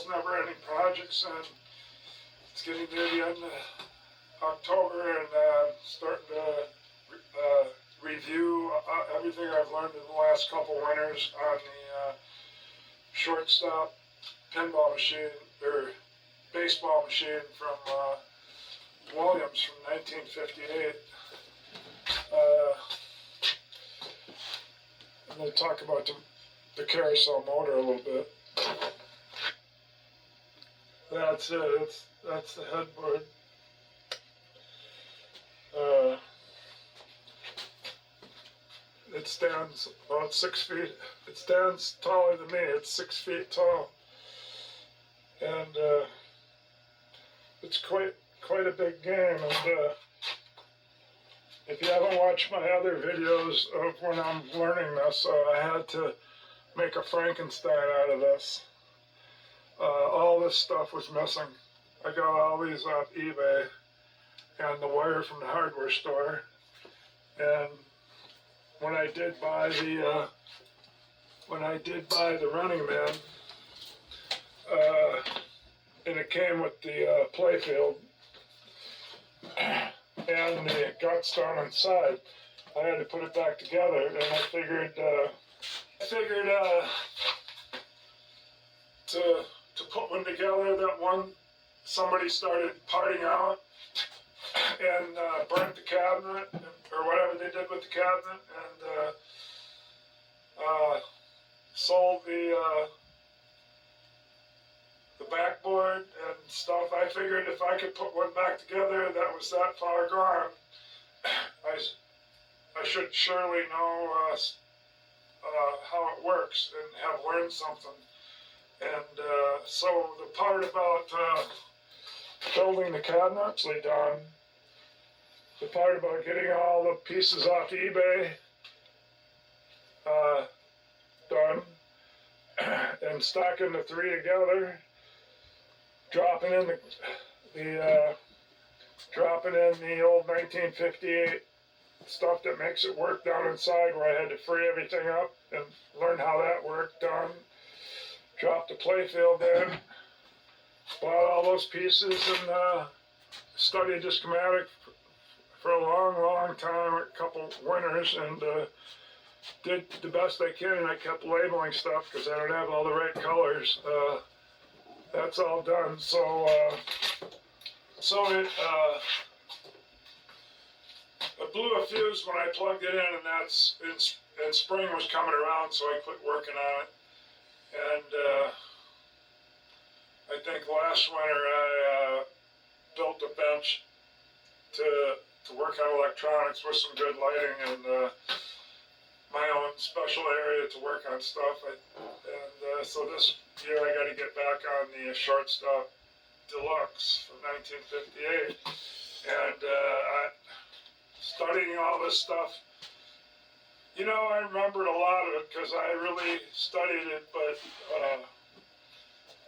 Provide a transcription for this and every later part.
those never-ending projects, and it's getting near the end of October, and starting to review everything I've learned in the last couple winters on the shortstop pinball machine, or baseball machine from Williams from 1958. I'm going to talk about the carousel motor a little bit. That's it. That's the headboard. It stands about 6 feet. It stands taller than me. It's 6 feet tall, and it's quite a big game. And if you haven't watched my other videos of when I'm learning this, I had to make a Frankenstein out of this. All this stuff was missing. I got all these off eBay and the wire from the hardware store. And when I did buy the Running Man, and it came with the playfield and the guts down inside, I had to put it back together, and I figured to put one together, that somebody started parting out and burnt the cabinet, or whatever they did with the cabinet, and sold the backboard and stuff. I figured if I could put one back together that was that far gone, I should surely know how it works and have learned something. And so the part about building the cabinet, actually done. The part about getting all the pieces off eBay, done. And stacking the three together, dropping in the old 1958 stuff that makes it work down inside, where I had to free everything up and learn how that worked, done. Dropped the playfield in, bought all those pieces, and studied the schematic for a long time, a couple winters, and did the best I can. And I kept labeling stuff because I don't have all the right colors. That's all done. So it blew a fuse when I plugged it in, and that's and spring was coming around, so I quit working on it. And I think last winter I built a bench to work on electronics with some good lighting, and my own special area to work on stuff. So this year I got to get back on the shortstop deluxe from 1958, and studying all this stuff. You know, I remembered a lot of it because I really studied it, but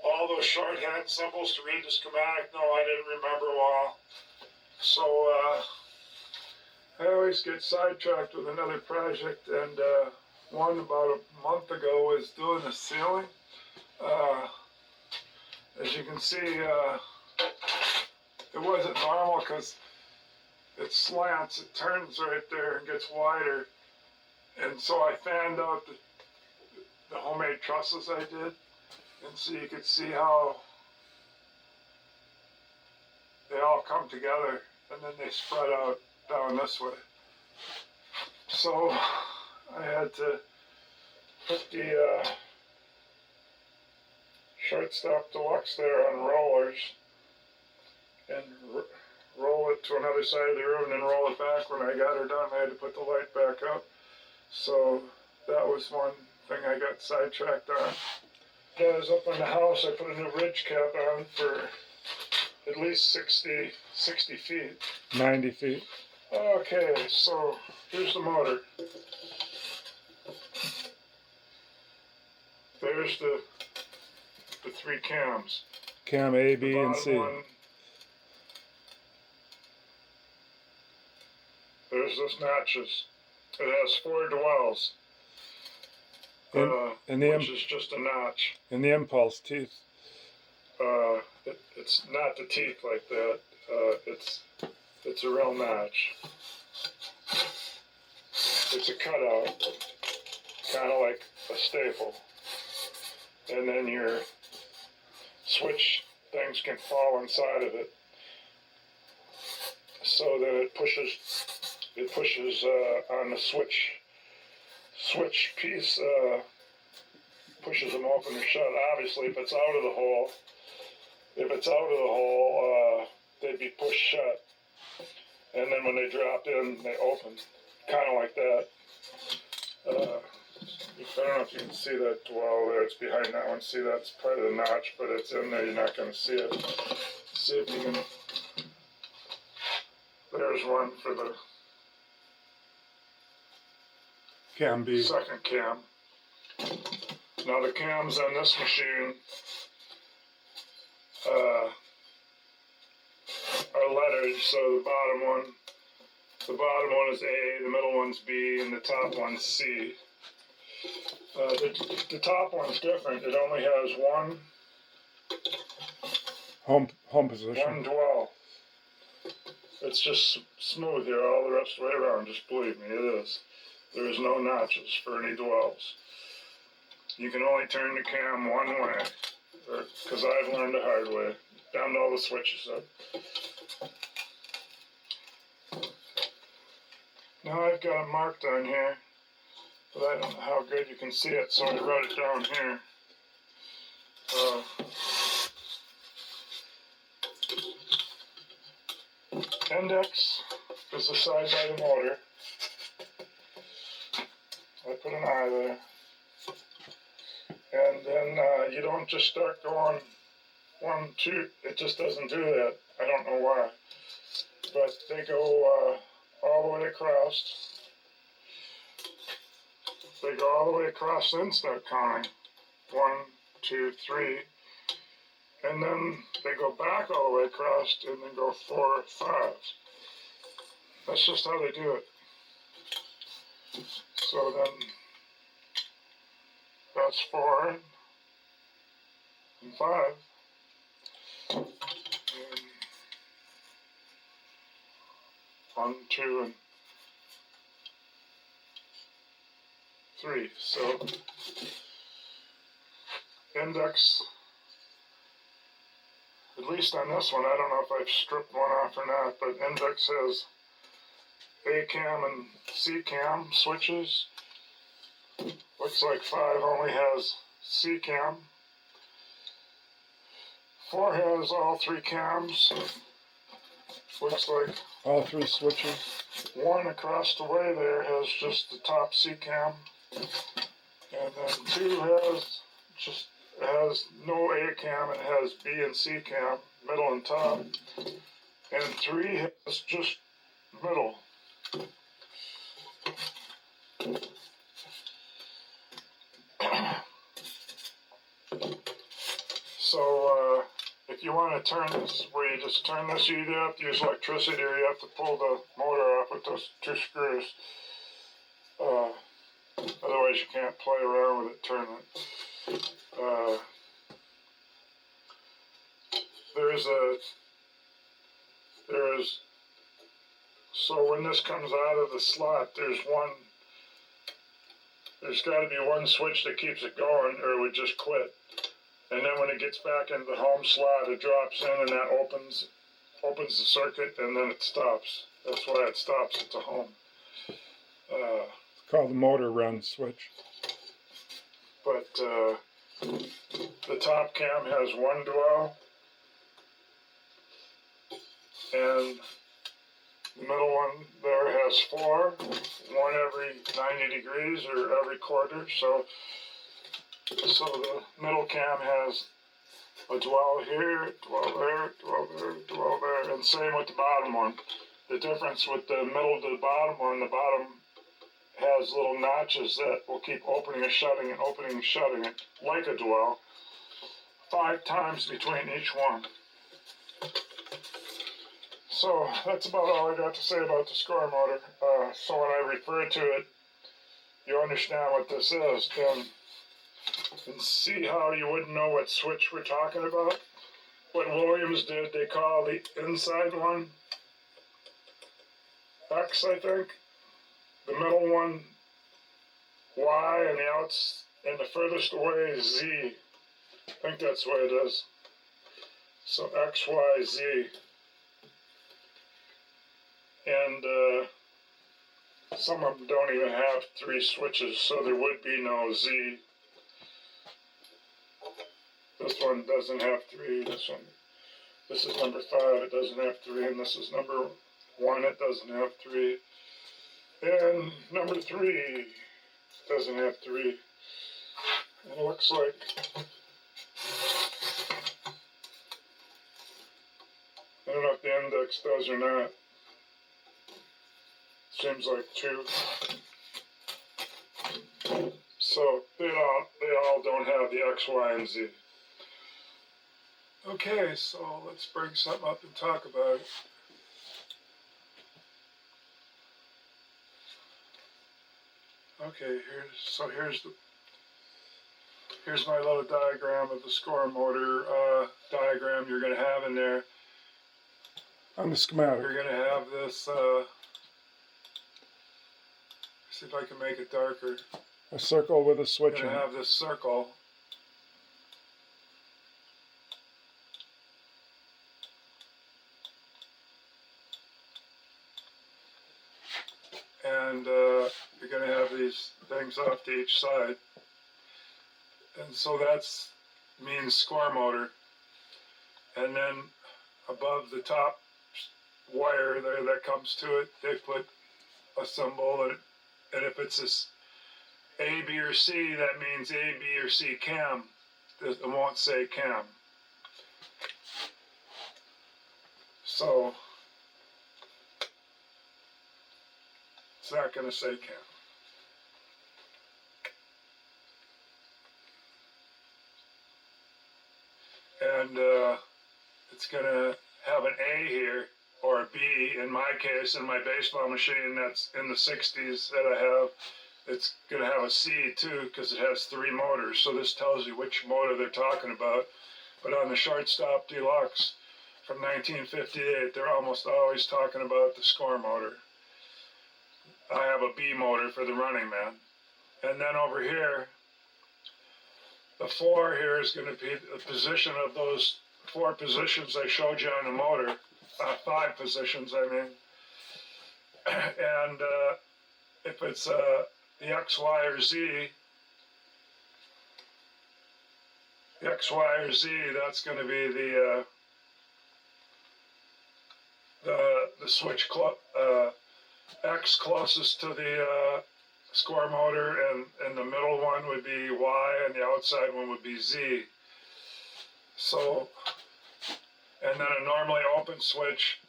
all those shorthand symbols to read the schematic, no, I didn't remember well. So I always get sidetracked with another project, and one about a month ago was doing the ceiling. As you can see, it wasn't normal because it slants, it turns right there and gets wider. And so I fanned out the homemade trusses I did, and so you could see how they all come together, and then they spread out down this way. So I had to put the shortstop deluxe there on rollers and roll it to another side of the room, and then roll it back. When I got her done, I had to put the light back up. So that was one thing I got sidetracked on. When I was up in the house, I put a new ridge cap on for at least 60 feet. 90 feet. Okay, so here's the motor. There's the three cams. Cam A, B, and C. There's those notches. It has 4 dwells, and which is just a notch. And the impulse teeth. it's not the teeth like that. It's a real notch. It's a cutout, kind of like a staple. And then your switch things can fall inside of it, so that it pushes on the switch piece, pushes them open or shut. Obviously, if it's out of the hole, they'd be pushed shut. And then when they drop in, they open, kind of like that. I don't know if you can see that well there. It's behind that one. See, that's part of the notch, but it's in there. You're not going to see it. See if you can. There's one for the Cam B. second cam. Now the cams on this machine are lettered, so the bottom one is A, the middle one's B, and the top one's C. The top one's different. It only has Home position. one dwell. It's just smooth here all the rest of the way around. Just believe me, it is. There is no notches for any dwells. You can only turn the cam one way, because I've learned the hard way. Found all the switches up. Now I've got it marked on here, but I don't know how good you can see it, so I wrote it down here. Index is the side by the motor. I put an eye there. And then you don't just start going 1, 2. It just doesn't do that. I don't know why. But they go all the way across. They go all the way across and start counting. 1, 2, 3. And then they go back all the way across and then go 4, 5. That's just how they do it. So then that's 4 and 5. And 1, 2, and 3. So index, at least on this one, I don't know if I've stripped one off or not, but index has A cam and C cam switches. Looks like 5 only has C cam. 4 has all 3 cams. Looks like All 3 switches. 1 across the way there has just the top C cam. And then 2 has no A cam, it has B and C cam, middle and top. And 3 has just middle. So if you want to turn this, where you just turn this, you either have to use electricity or you have to pull the motor off with those 2 screws. Otherwise you can't play around with it, turn it. So when this comes out of the slot, there's got to be one switch that keeps it going, or it would just quit. And then when it gets back into the home slot, it drops in, and that opens the circuit, and then it stops. That's why it stops at the home. It's called the motor run switch. But the top cam has 1 dwell, and the middle one there has 4, 1 every 90 degrees or every quarter. So the middle cam has a dwell here, dwell there, dwell there, dwell there, and same with the bottom one. The difference with the middle to the bottom one, the bottom has little notches that will keep opening and shutting it, opening and shutting it, like a dwell, 5 times between each one. So that's about all I got to say about the score motor. So when I refer to it, you understand what this is, and see how you wouldn't know what switch we're talking about? what Williams did, they call the inside one X, I think. The middle one Y, and the outs and the furthest away is Z. I think that's what it is. So X, Y, Z. And some of them don't even have 3 switches, so there would be no Z. This one doesn't have 3. This is number 5. It doesn't have 3, and this is number 1. It doesn't have 3, and number 3 doesn't have 3. And it looks like I don't know if the index does or not. Seems like 2. So they all don't have the X, Y, and Z. Okay, so let's bring something up and talk about it. Okay, here's my little diagram of the score motor diagram you're going to have in there. On the schematic. You're going to have this, see if I can make it darker. A circle with a switch You're in going to it. have this circle. And you're going to have these things off to each side. And so that's means score motor. And then above the top wire there that comes to it, they put a symbol. And if it's this A, B, or C, that means A, B, or C cam. It won't say cam. So it's not going to say cam. And it's going to have an A here, or a B. In my case, in my baseball machine that's in the 60s that I have, it's going to have a C too, because it has 3 motors. So this tells you which motor they're talking about. But on the shortstop deluxe from 1958, they're almost always talking about the score motor. I have a B motor for the running man. And then over here, the 4 here is going to be the position of those 4 positions I showed you on the motor. 5 positions, I mean. And if it's the X, Y, or Z, the X, Y, or Z, that's going to be the switch X closest to the score motor, and the middle one would be Y, and the outside one would be Z. So, and then a normally open switch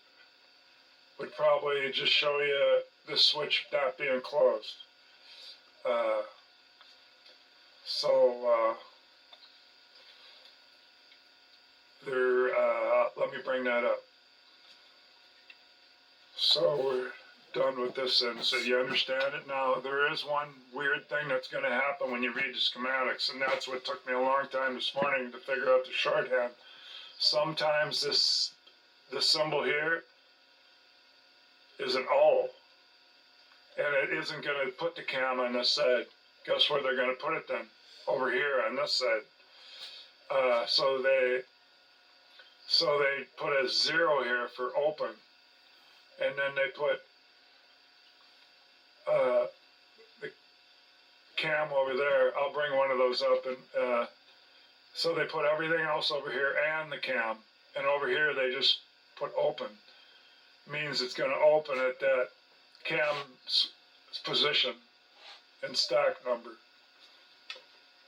would probably just show you the switch not being closed. Let me bring that up. So we're done with this, and so you understand it now. There is one weird thing that's going to happen when you read the schematics, and that's what took me a long time this morning to figure out the shorthand. Sometimes this symbol here is an O, and it isn't going to put the cam on this side. Guess where they're going to put it then? Over here on this side. So they put a 0 here for open, and then they put the cam over there. I'll bring one of those up, and so they put everything else over here and the cam, and over here they just put open. Means it's going to open at that cam's position and stack number.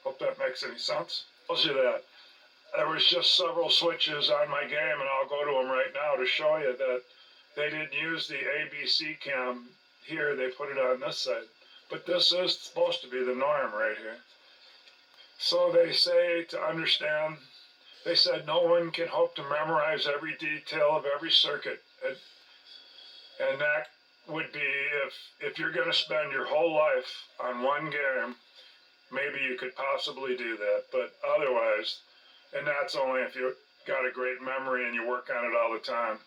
Hope that makes any sense. Tells you that. There was just several switches on my game, and I'll go to them right now to show you that they didn't use the ABC cam here. They put it on this side. But this is supposed to be the norm right here. So they say, to understand, they said no one can hope to memorize every detail of every circuit. And that would be if you're going to spend your whole life on one game, maybe you could possibly do that. But otherwise, and that's only if you got a great memory and you work on it all the time.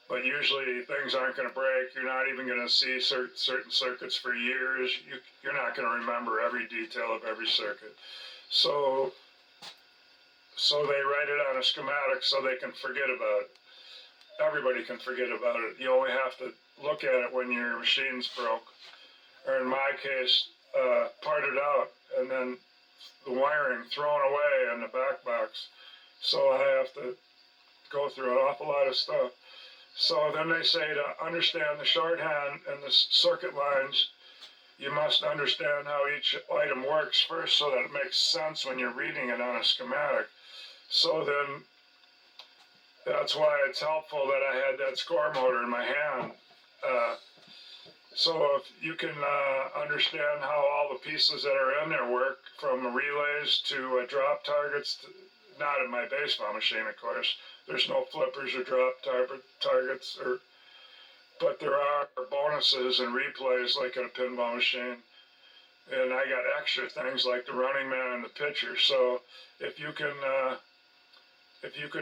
But usually things aren't going to break. You're not even going to see certain circuits for years. You're not going to remember every detail of every circuit. So they write it on a schematic so they can forget about it. Everybody can forget about it. You only have to look at it when your machine's broke. Or in my case, parted out and then the wiring thrown away in the back box. So I have to go through an awful lot of stuff. So then they say to understand the shorthand and the circuit lines, you must understand how each item works first so that it makes sense when you're reading it on a schematic. So then that's why it's helpful that I had that score motor in my hand. So if you can understand how all the pieces that are in there work, from relays to drop targets, not in my baseball machine, of course. There's no flippers or drop targets, but there are bonuses and replays like in a pinball machine. And I got extra things like the running man and the pitcher. So if you can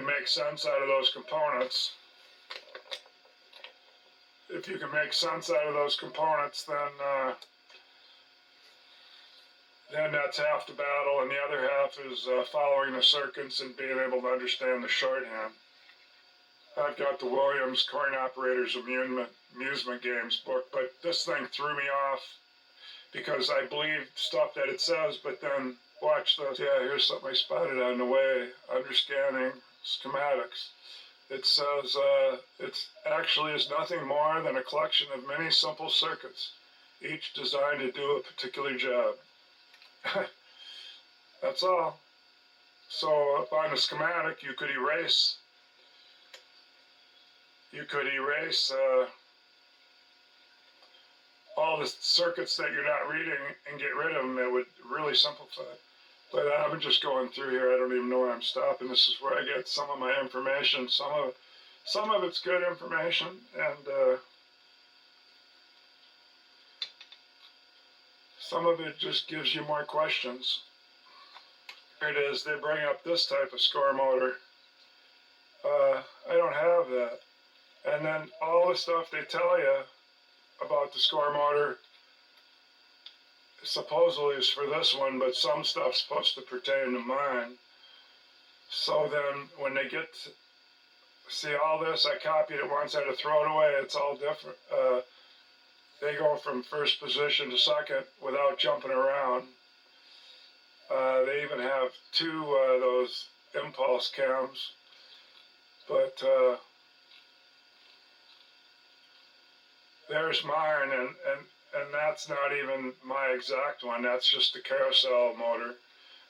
make sense out of those components, then that's half the battle, and the other half is following the circuits and being able to understand the shorthand. I've got the Williams Coin Operators Amusement Games book, but this thing threw me off because I believed stuff that it says, but then watch those. Yeah, here's something I spotted on the way, understanding schematics. It says it actually is nothing more than a collection of many simple circuits, each designed to do a particular job. That's all. So on a schematic, you could erase all the circuits that you're not reading and get rid of them. It would really simplify it. But I'm just going through here. I don't even know where I'm stopping. This is where I get some of my information. Some of it's good information, and some of it just gives you more questions. Here it is. They bring up this type of score motor. I don't have that. And then all the stuff they tell you about the score motor supposedly is for this one, but some stuff's supposed to pertain to mine. So then when they get to see all this, I copied it once, I had to throw it away. It's all different. They go from first position to second without jumping around. They even have two those impulse cams, but there's mine, and that's not even my exact one. That's just the carousel motor.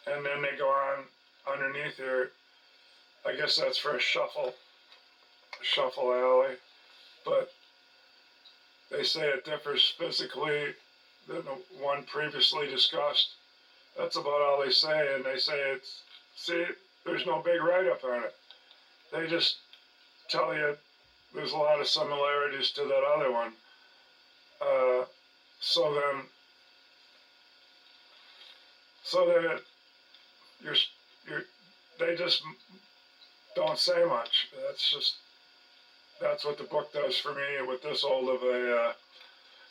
And then they go on underneath here. I guess that's for a shuffle alley. But they say it differs physically than the one previously discussed. That's about all they say. And they say there's no big write-up on it. They just tell you there's a lot of similarities to that other one. So then they just don't say much. That's what the book does for me with this old of a.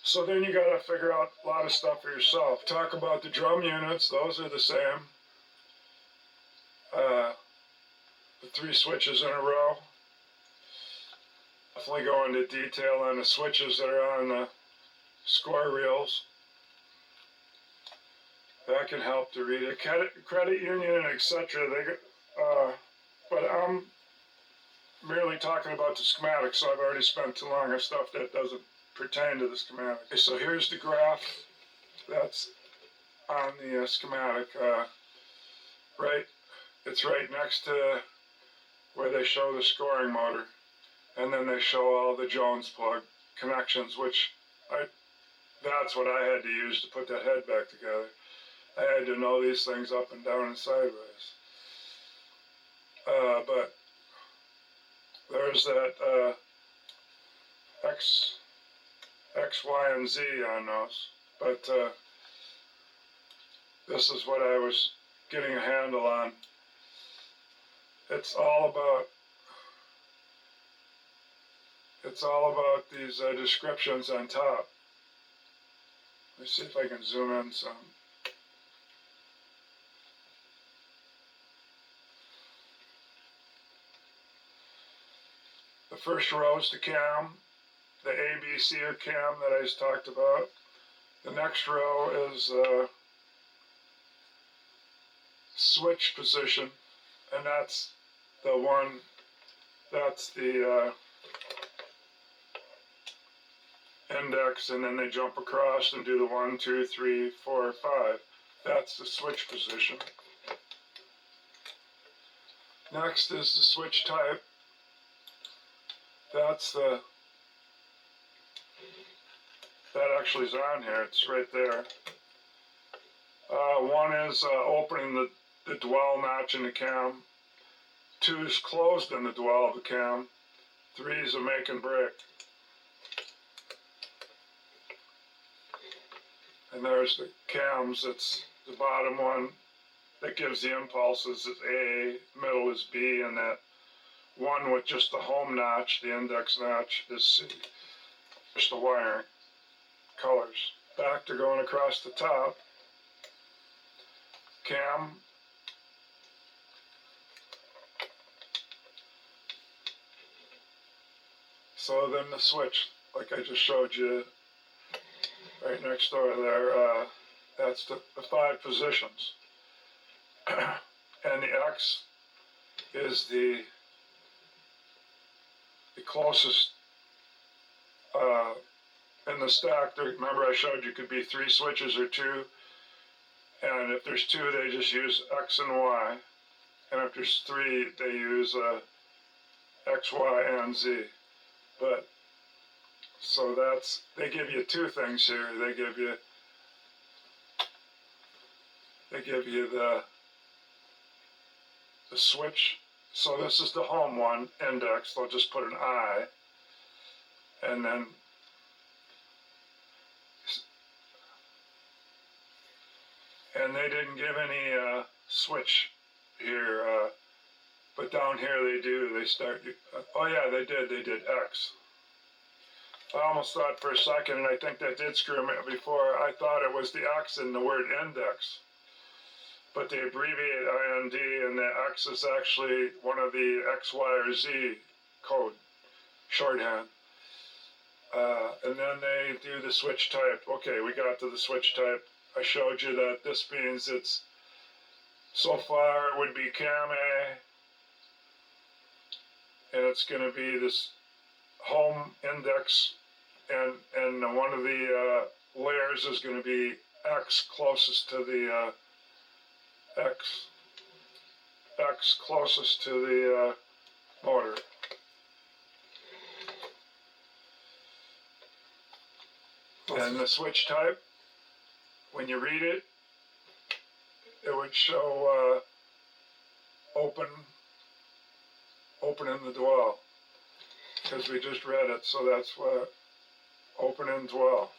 So then you got to figure out a lot of stuff for yourself. Talk about the drum units; those are the same. The 3 switches in a row. Definitely go into detail on the switches that are on the score reels. That can help to read it. Credit union, etc. But I'm merely talking about the schematic, so I've already spent too long on stuff that doesn't pertain to the schematic. Okay, so here's the graph that's on the schematic. It's right next to where they show the scoring motor, and then they show all the Jones plug connections, that's what I had to use to put that head back together. I had to know these things up and down and sideways. But there's that X, Y, and Z on those. But this is what I was getting a handle on. It's all about these descriptions on top. Let me see if I can zoom in some. The first row is the cam, the ABC of cam that I just talked about. The next row is switch position, and that's the index, and then they jump across and do the 1, 2, 3, 4, 5. That's the switch position. Next is the switch type. That actually is on here. It's right there. One is opening the dwell notch in the cam. 2 is closed in the dwell of the cam. 3 is a make and break. And there's the cams. It's the bottom one that gives the impulses is A, middle is B, and that one with just the home notch, the index notch, is C. Just the wiring colors. Back to going across the top. Cam. So then the switch, like I just showed you right next door there, that's the 5 positions. And the X is the closest in the stack. Remember I showed you could be 3 switches or 2, and if there's 2 they just use X and Y, and if there's 3 they use X, Y, and Z. But so they give you 2 things here. They give you the switch. So this is the home one, index. They'll just put an I, and then they didn't give any switch here, but down here they do. They start. Oh yeah, they did X. I almost thought for a second, and I think that did screw me before. I thought it was the X in the word index, but they abbreviate IND, and the X is actually one of the X, Y, or Z code shorthand. And then they do the switch type. Okay, we got to the switch type. I showed you that this means it's, so far it would be cam A, and it's going to be this home index, and one of the layers is going to be X closest to the X closest to the motor. And the switch type, when you read it, it would show open in the dwell, because we just read it, so that's what open and dwell.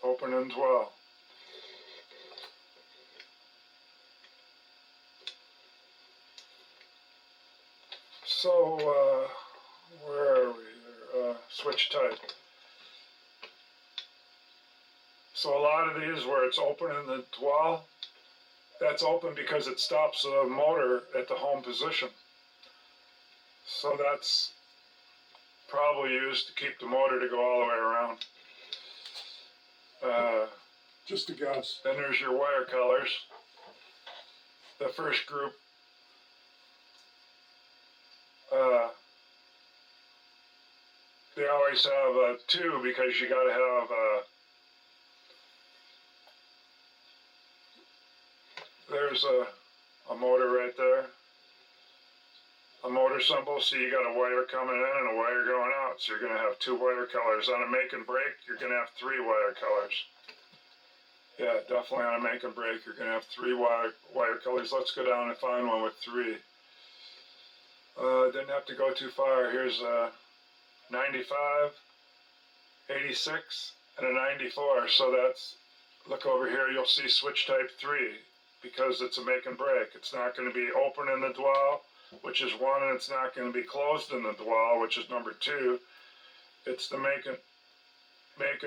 Open and dwell. So, where are we here? Switch type. So a lot of these where it's open in the dwell, that's open because it stops the motor at the home position. So that's probably used to keep the motor to go all the way around. Just a guess. Then there's your wire colors. The first group, they always have 2 because you got to have there's a motor right there, a motor symbol, so you got a wire coming in and a wire going out, so you're going to have 2 wire colors. On a make and break, you're going to have 3 wire colors. Yeah, definitely on a make and break, you're going to have 3 wire colors. Let's go down and find one with 3. Didn't have to go too far. Here's 95, 86, and a 94. So that's, look over here, you'll see switch type 3, because it's a make and break. It's not going to be open in the dwell, which is 1, and it's not going to be closed in the dwell, which is number 2. It's the make and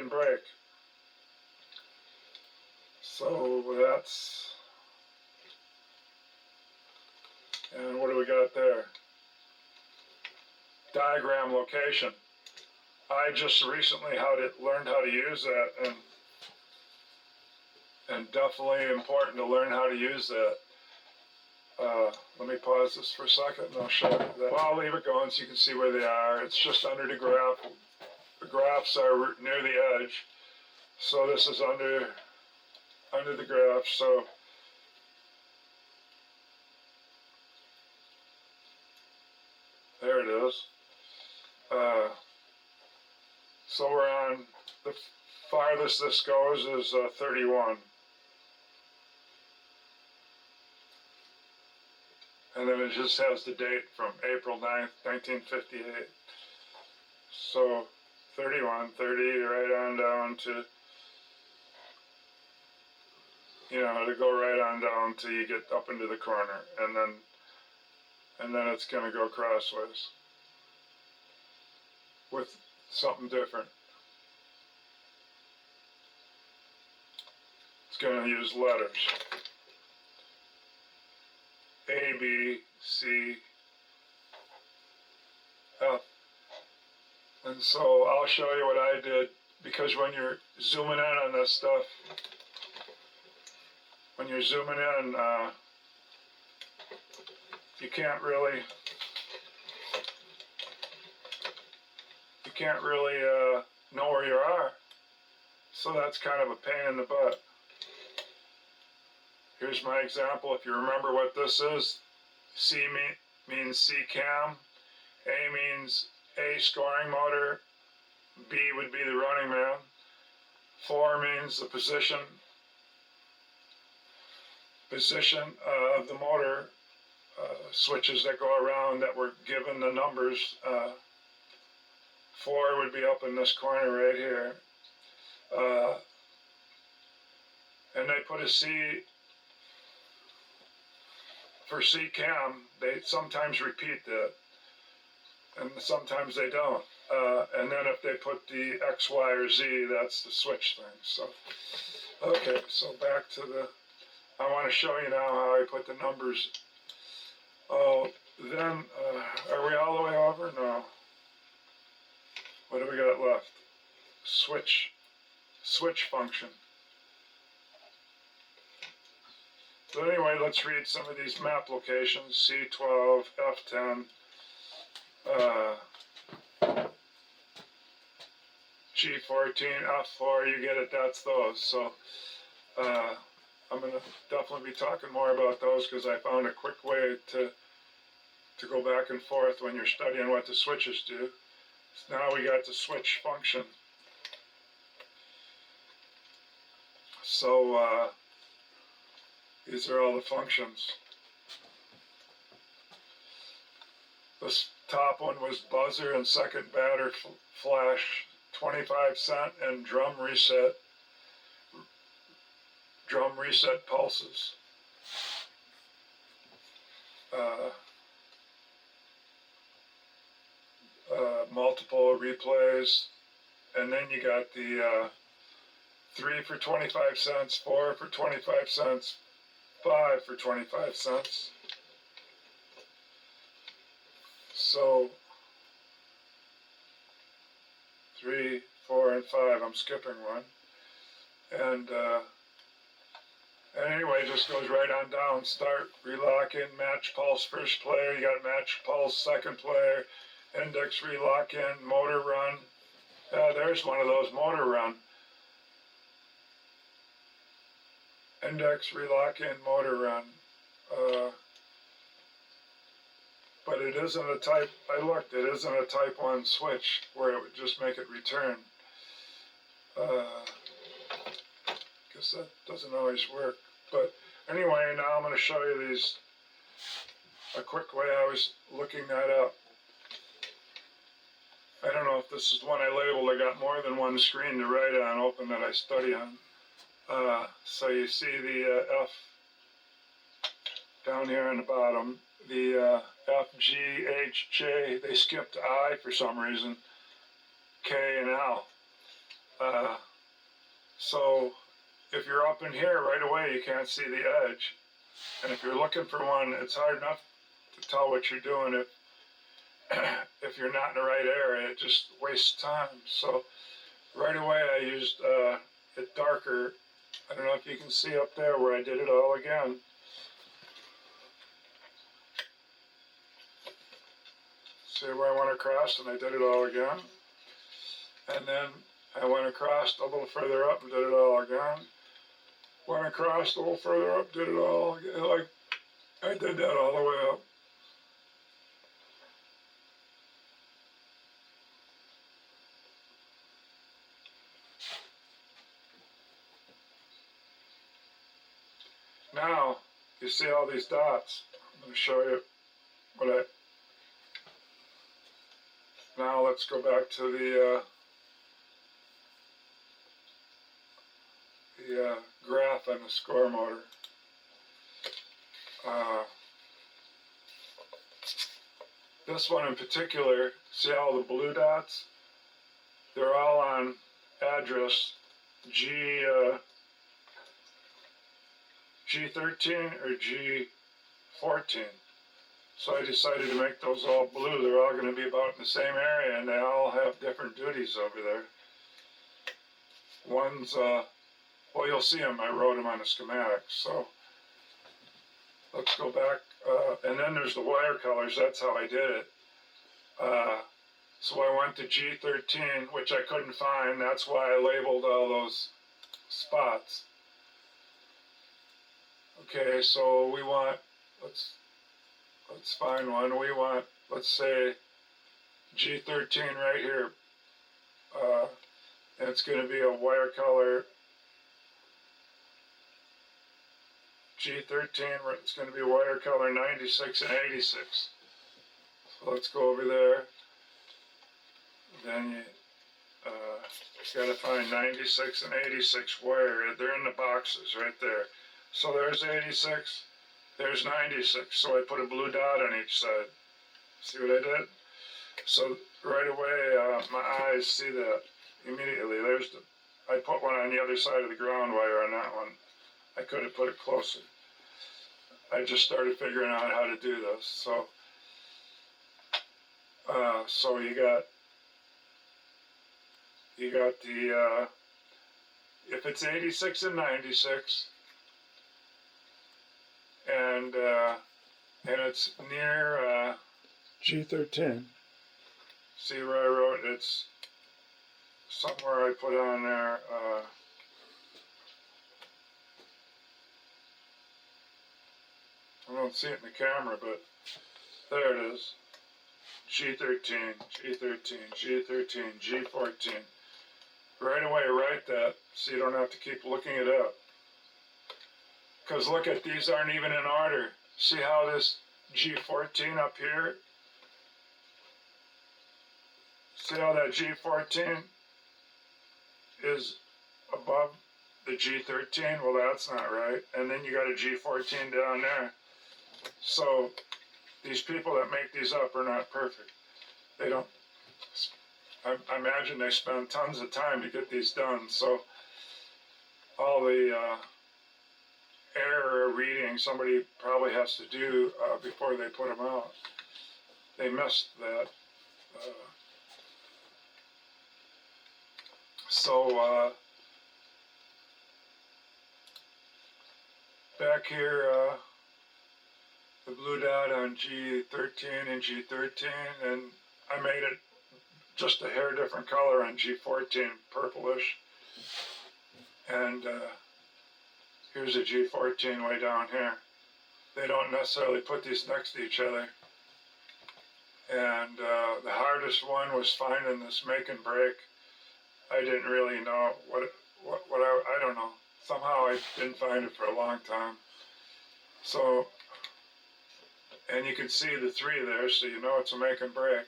break. So that's, and what do we got there? Diagram location. I just recently learned how to use that, and definitely important to learn how to use that. Let me pause this for a second and I'll show you that. Well, I'll leave it going so you can see where they are. It's just under the graph. The graphs are near the edge. So this is under the graph. So there it is. So we're on, the farthest this goes is 31. And then it just has the date from April 9th, 1958. So 31, 30, right on down to, to go right on down till you get up into the corner. And then it's going to go crossways with something different. It's going to use letters. A, B, C, F. And so I'll show you what I did, because when you're zooming in on this stuff, you can't really know where you are. So that's kind of a pain in the butt. Here's my example. If you remember what this is, C means C cam, A means A scoring motor, B would be the running man, 4 means the position of the motor, switches that go around that were given the numbers. 4 would be up in this corner right here. And they put a C for C cam. They sometimes repeat that, and sometimes they don't. And then if they put the X, Y, or Z, that's the switch thing. So, okay, so back to I want to show you now how I put the numbers. Oh, then, are we all the way over? No. What do we got left? Switch function. So anyway, let's read some of these map locations. C12, F10, G14, F4, you get it, that's those. So I'm going to definitely be talking more about those, because I found a quick way to go back and forth when you're studying what the switches do. So now we got the switch function. So these are all the functions. This top one was buzzer and second batter flash, 25-cent, and drum reset pulses. Multiple replays, and then you got the 3 for 25 cents, 4 for 25 cents, 5 for 25 cents. So 3, 4, and 5. I'm skipping one. And anyway, it just goes right on down. Start, relock in, match pulse first player. You got match pulse second player. Index relock in, motor run. There's one of those, motor run. Index relock in, motor run. But it isn't a type, I looked, it isn't a type 1 switch where it would just make it return. Guess that doesn't always work. But anyway, now I'm going to show you these, a quick way I was looking that up. I don't know if this is one I labeled. I got more than one screen to write on, open, that I study on. So you see the down here on the bottom, the F, G, H, J, they skipped I for some reason, K and L. So if you're up in here right away, you can't see the edge. And if you're looking for one, it's hard enough to tell what you're doing if you're not in the right area. It just wastes time. So right away I used it darker. I don't know if you can see up there where I did it all again. See where I went across and I did it all again. And then I went across a little further up and did it all again. Went across a little further up, did it all again. Like, I did that all the way up. Now, you see all these dots. I'm going to show you what I... Now let's go back to the graph on the score motor. This one in particular, see all the blue dots? They're all on address G13 or G14. So I decided to make those all blue. They're all going to be about in the same area, and they all have different duties over there. One's, well, you'll see them. I wrote them on the schematic. So let's go back. And then there's the wire colors. That's how I did it. So I went to G13, which I couldn't find. That's why I labeled all those spots. Okay, so we want, let's find one. We want, let's say, G13 right here. And it's going to be a wire color G13. It's going to be wire color 96 and 86. So let's go over there. Then you got to find 96 and 86 wire. They're in the boxes right there. So there's 86. There's 96, so I put a blue dot on each side. See what I did? So right away, my eyes see that immediately. I put one on the other side of the ground wire on that one. I could have put it closer. I just started figuring out how to do this. So you got the, if it's 86 and 96, and it's near G13. see where I wrote it's somewhere I put on there I don't see it in the camera, but there it is. G13, G13, G13, G14. Right away write that so you don't have to keep looking it up. Because look at, these aren't even in order. See how this G14 up here, see how that G14 is above the G13? Well, that's not right. And then you got a G14 down there. So these people that make these up are not perfect. They don't, I imagine they spend tons of time to get these done. So all the error reading somebody probably has to do before they put them out. They missed that. So back here, the blue dot on G13 and G13, and I made it just a hair different color on G14, purplish. And here's a G14 way down here. They don't necessarily put these next to each other. And the hardest one was finding this make and break. I didn't really know I don't know. Somehow I didn't find it for a long time. So, and you can see the three there, so you know it's a make and break.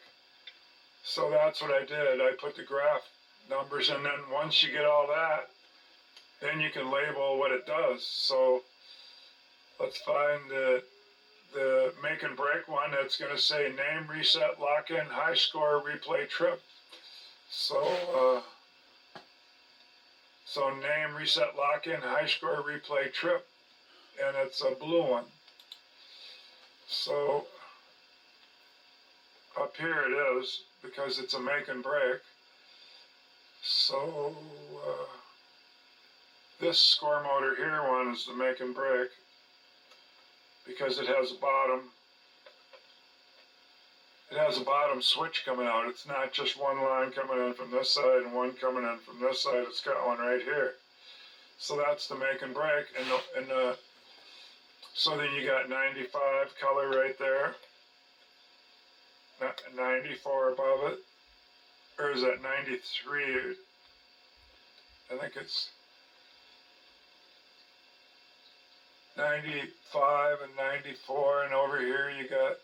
So that's what I did. I put the graph numbers, and then once you get all that, then you can label what it does. So let's find it. the make and break one, that's going to say name, reset, lock-in, high score, replay, trip. So, so name, reset, lock-in, high score, replay, trip, and it's a blue one. So up here it is, because it's a make and break. So this score motor here one is the make and break, because it has a bottom. It has a bottom switch coming out. It's not just one line coming in from this side and one coming in from this side. It's got one right here. So that's the make and break. So then you got 95 color right there. 94 above it. Or is that 93? I think it's 95 and 94. And over here you got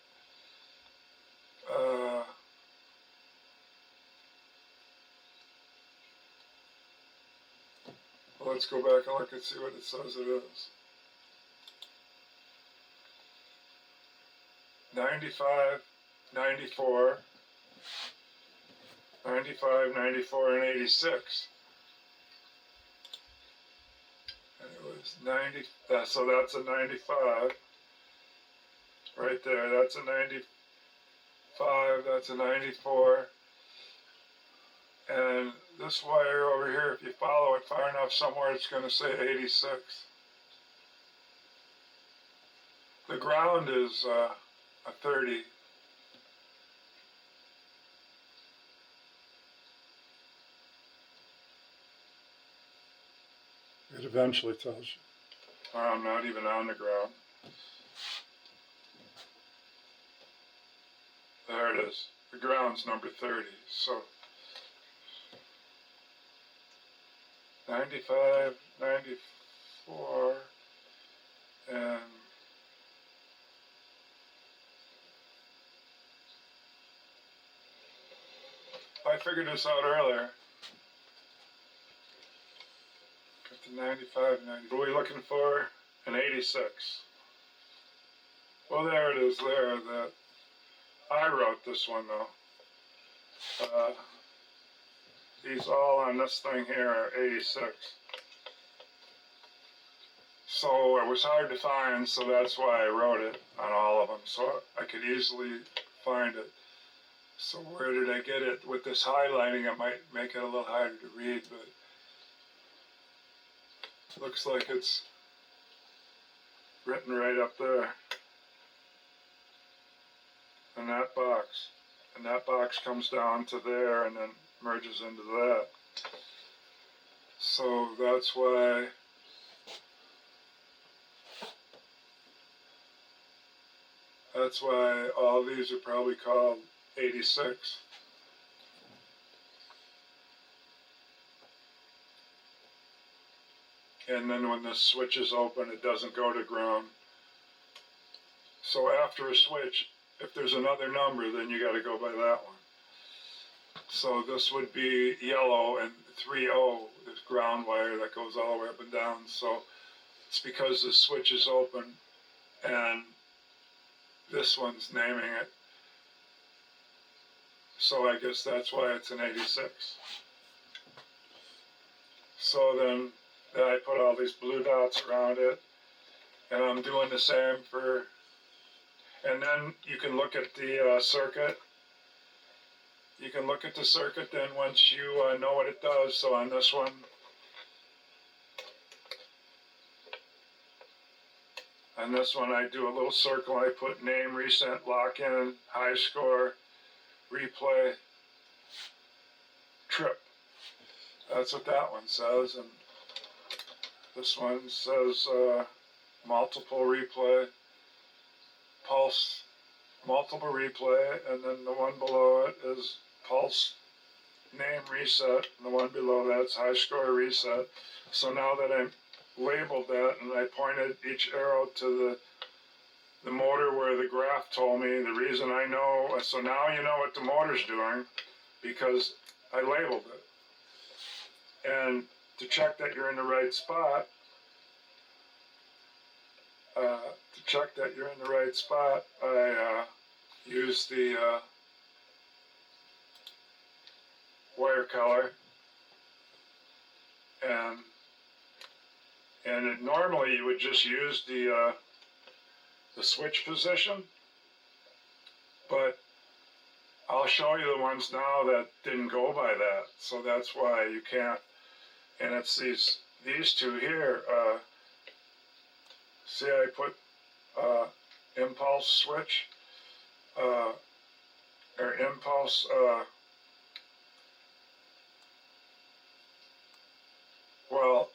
let's go back and look and see what it says it is. 95, 94, 95, 94, and 86. And it was 90, so that's a 95. Right there, that's a 95, that's a 94. And this wire over here, if you follow it far enough somewhere, it's going to say 86. The ground is a 30. It eventually tells you. I'm not even on the ground. There it is. The ground's number 30. So 95, 94, and I figured this out earlier. Got the 95, 90. What are we looking for? An 86. Well, there it is there. That I wrote this one though. These all on this thing here are 86. So it was hard to find, so that's why I wrote it on all of them, so I could easily find it. So where did I get it? With this highlighting, it might make it a little harder to read, but it looks like it's written right up there. In that box. And that box comes down to there and then merges into that. So that's why all these are probably called 86. And then when this switch is open, it doesn't go to ground. So after a switch, if there's another number, then you got to go by that one. So this would be yellow, and 30 is ground wire that goes all the way up and down. So it's because the switch is open, and this one's naming it. So I guess that's why it's an 86. So then I put all these blue dots around it, and I'm doing the same for, and then you can look at the circuit. You can look at the circuit then once you know what it does. So on this one, I do a little circle. I put name, reset, lock in, high score, replay, trip. That's what that one says. And this one says multiple replay, pulse, multiple replay, and then the one below it is pulse, name, reset, and the one below that's high score, reset. So now that I've labeled that and I pointed each arrow to the motor where the graph told me, the reason I know, so now you know what the motor's doing because I labeled it. And to check that you're in the right spot, to check that you're in the right spot, I use the wire color, and normally you would just use the switch position, but I'll show you the ones now that didn't go by that, so that's why you can't. And it's these two here. See, I put impulse switch or impulse. Well,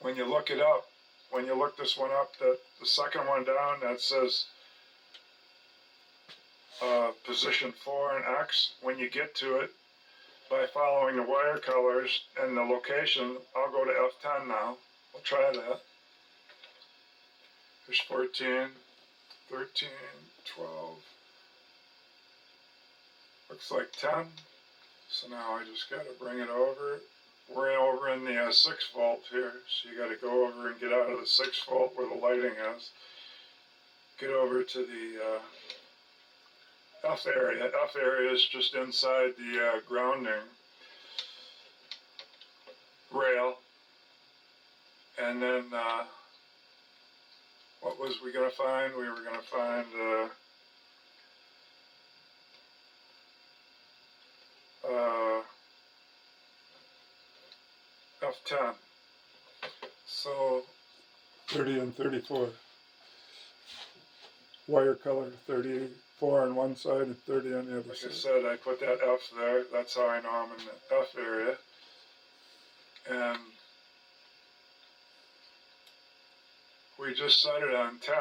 when you look it up, when you look this one up, that the second one down that says position 4 and X, when you get to it, by following the wire colors and the location, I'll go to F10 now. We'll try that. There's 14, 13, 12, looks like 10. So now I just got to bring it over. We're over in the 6 volt here, so you got to go over and get out of the 6 volt where the lighting is. Get over to the F area. F area is just inside the grounding rail. And then what was we going to find? We were going to find F10. So 30 and 34. Wire color 34 on one side and 30 on the other like side. I said, I put that F there. That's how I know I'm in the F area. And we just set it on 10.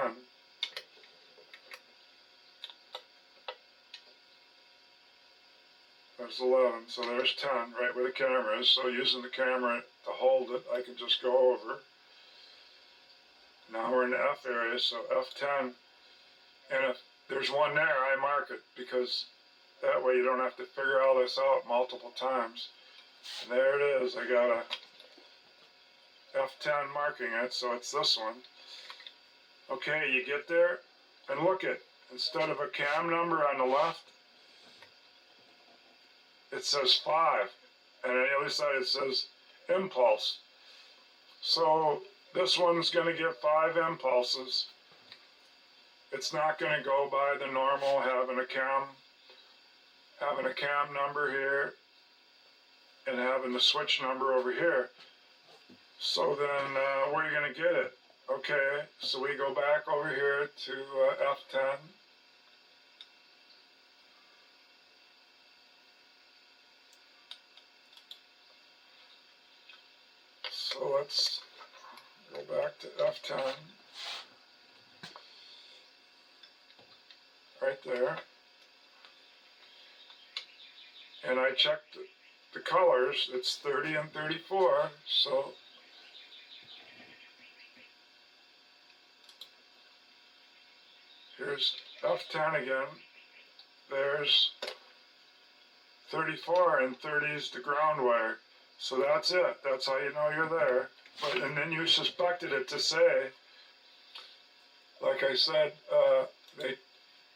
There's 11, so there's 10 right where the camera is. So using the camera to hold it, I can just go over. Now we're in the F area, so F10. And if there's one there, I mark it, because that way you don't have to figure all this out multiple times. And there it is. I got a F10 marking it, so it's this one. Okay, you get there, and look at, instead of a cam number on the left, it says 5, and on the other side it says impulse. So this one's going to get 5 impulses. It's not going to go by the normal having a cam number here and having the switch number over here. So then where are you going to get it? Okay, so we go back over here to F10. So let's go back to F10. Right there. And I checked the colors. It's 30 and 34. So here's F10 again. There's 34, and 30 is the ground wire. So that's it. That's how you know you're there. But and then you suspected it to say, like I said,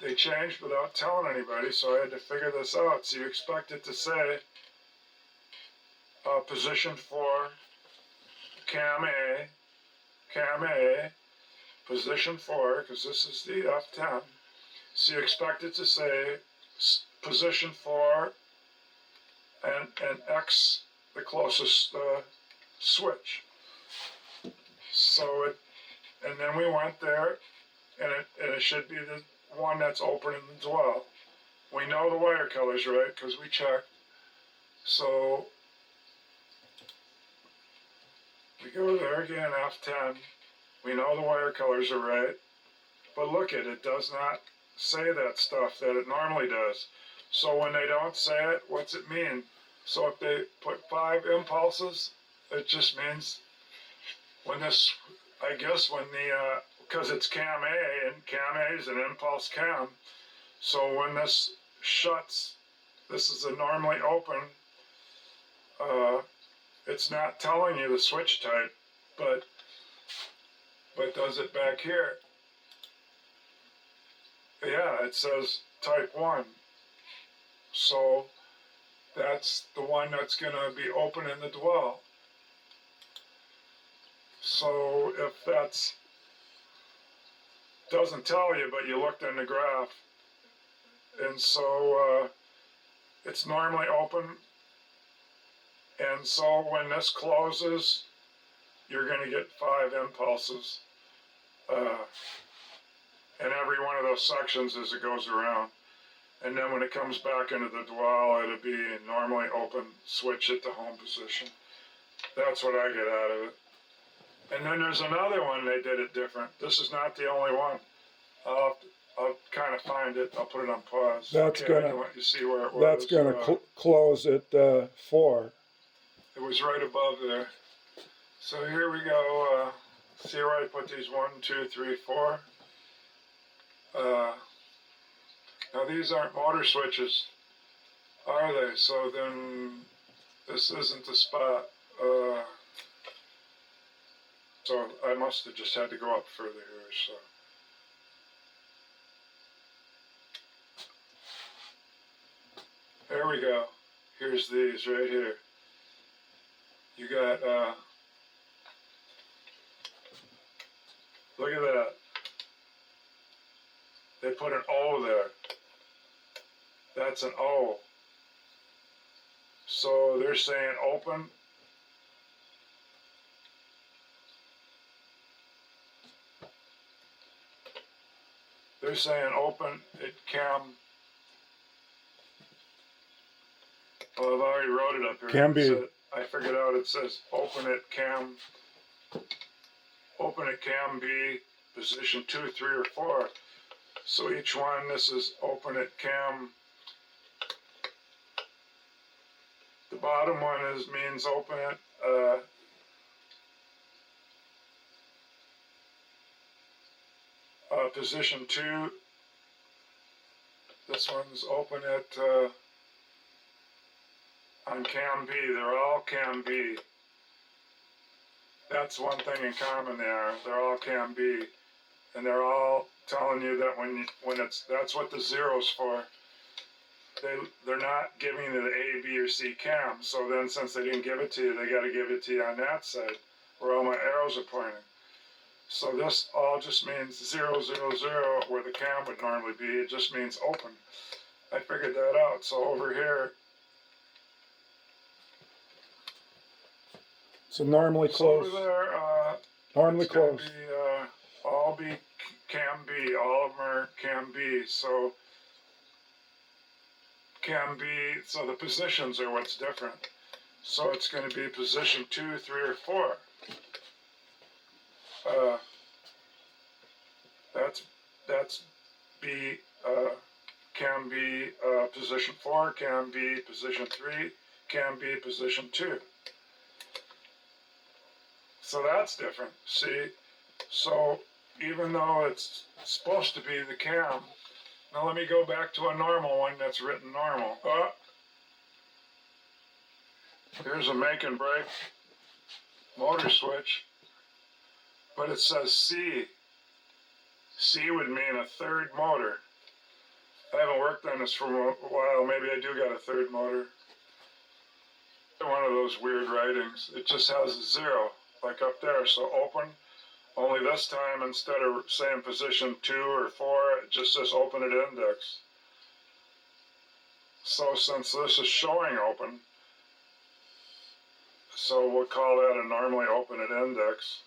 they changed without telling anybody, so I had to figure this out. So you expect it to say position 4, cam A, position 4, because this is the F10. So you expect it to say position 4 and X, the closest switch. So and then we went there, and it should be the one that's opening as well. We know the wire colors, right? Because we checked. So we go there again, F10. We know the wire colors are right. But look it does not say that stuff that it normally does. So when they don't say it, what's it mean? So if they put 5 impulses, it just means when this, I guess when the, because it's cam A, and cam A is an impulse cam. So when this shuts, this is a normally open, it's not telling you the switch type, but but does it back here? Yeah, it says type 1. So that's the one that's going to be open in the dwell. So if that's doesn't tell you, but you looked in the graph, and so it's normally open, and so when this closes, you're going to get 5 impulses in every one of those sections as it goes around. And then when it comes back into the dwell, it'll be normally open, switch it to home position. That's what I get out of it. And then there's another one, they did it different. This is not the only one. I'll kind of find it. I'll put it on pause. That's okay, gonna. I can let you see where it was. That's gonna close at 4. It was right above there. So here we go. See where I put these 1, 2, 3, 4. Now these aren't motor switches, are they? So then this isn't the spot. So I must have just had to go up further here. So. There we go. Here's these right here. You got, look at that. They put an O there. That's an O. So they're saying open. They're saying open at cam. Well, I've already wrote it up here. Can be. I figured out it says open at cam B, position 2, 3, or 4. So each one, this is open at cam. The bottom one means open at position 2. This one's open at on cam B. They're all cam B. That's one thing in common there. They're all cam B, and they're all telling you that when that's what the zero's for. They're not giving you the A, B, or C cam. So then, since they didn't give it to you, they got to give it to you on that side where all my arrows are pointing. So this all just means 0, 0, 0, where the cam would normally be. It just means open. I figured that out. So over here. So normally closed. So over there, normally closed. All be cam B. All of them are cam B. So cam B. So the positions are what's different. So it's going to be position 2, 3, or 4. That's B. Cam B. Position 4. Cam B. Position 3. Cam B. Position 2. So that's different, see? So even though it's supposed to be the cam, now let me go back to a normal one that's written normal. Here's a make and break motor switch, but it says C. C would mean a third motor. I haven't worked on this for a while. Maybe I do got a third motor. One of those weird writings. It just has a 0. Like up there, so open, only this time instead of saying position 2 or 4, it just says open at index. So since this is showing open, so we'll call that a normally open at index.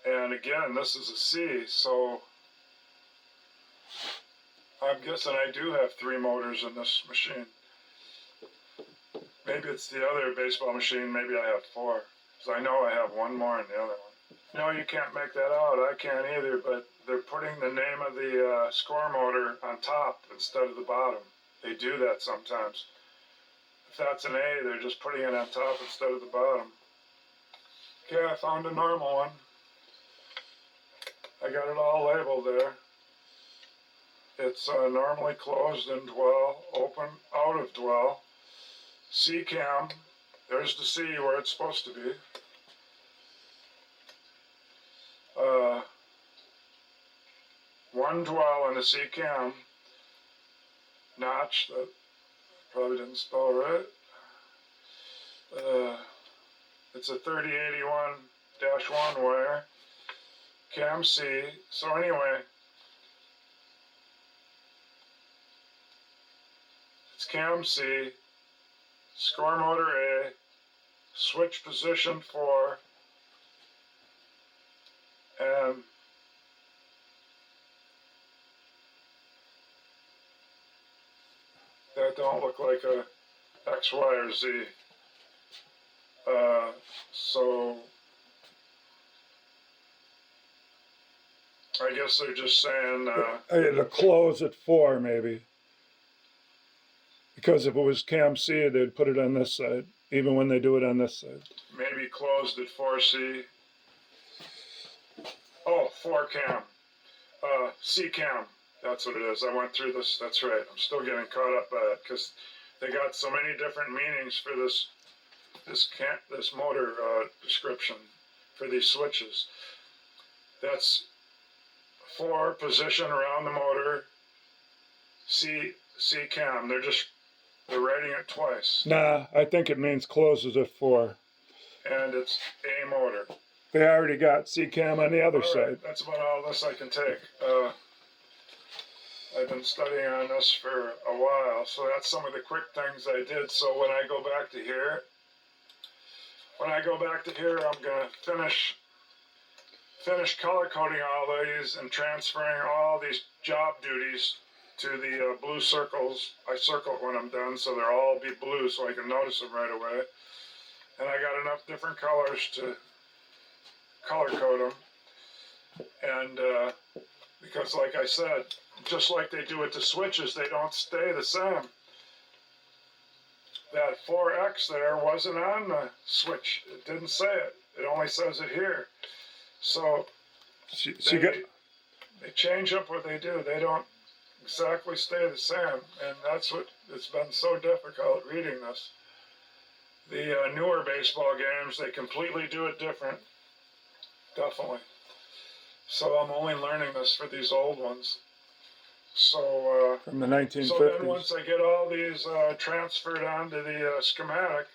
And again, this is a C, so I'm guessing I do have 3 motors in this machine. Maybe it's the other baseball machine, maybe I have 4. I know I have one more in the other one. No, you can't make that out. I can't either, but they're putting the name of the score motor on top instead of the bottom. They do that sometimes. If that's an A, they're just putting it on top instead of the bottom. Okay, I found a normal one. I got it all labeled there. It's normally closed in dwell, open out of dwell. C cam. There's the C where it's supposed to be. one dwell in the C cam notch that probably didn't spell right. It's a 3081-1 wire, cam C. So anyway, it's cam C, score motor A, switch position 4, and that don't look like a X, Y, or Z. So I guess they're just saying It'll close at 4 maybe. Because if it was cam C, they'd put it on this side, even when they do it on this side. maybe closed at 4C. Oh, 4 cam. C cam. That's what it is. I went through this. That's right. I'm still getting caught up by it because they got so many different meanings for this motor description for these switches. That's 4 position around the motor. C cam. They're writing it twice. Nah, I think it means closes at 4. And it's A motor. They already got C cam on the other side. That's about all this I can take. I've been studying on this for a while, so that's some of the quick things I did. So when I go back to here, I'm gonna finish color coding all these and transferring all these job duties to the blue circles. I circle it when I'm done, so they'll all be blue, so I can notice them right away. And I got enough different colors to color code them. And because, like I said, just like they do with the switches, they don't stay the same. That 4X there wasn't on the switch. It didn't say it. It only says it here. So they change up what they do. They don't exactly stay the same. And that's what it's been so difficult reading this. The newer baseball games, they completely do it different. Definitely. So I'm only learning this for these old ones. So from the 1950s. So then once I get all these transferred onto the schematic,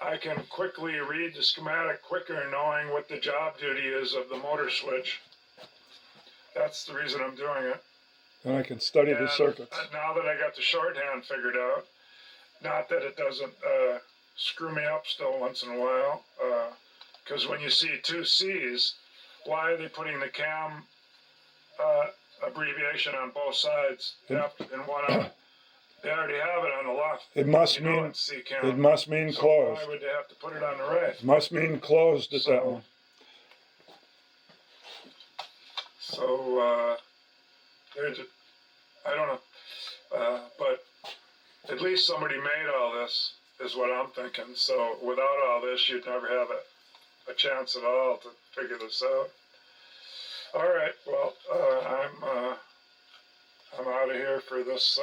I can quickly read the schematic quicker, knowing what the job duty is of the motor switch. That's the reason I'm doing it. And I can study the circuits. Now that I got the shorthand figured out, not that it doesn't screw me up still once in a while, because when you see 2 C's, why are they putting the cam abbreviation on both sides and one on? They already have it on the left. It must mean so closed. Why would they have to put it on the right? It must mean closed at that one. So I don't know, but at least somebody made all this, is what I'm thinking. So without all this, you'd never have a chance at all to figure this out. All right, well, I'm out of here for this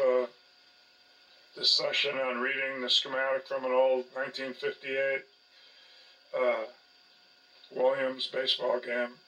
this session on reading the schematic from an old 1958 Williams baseball game.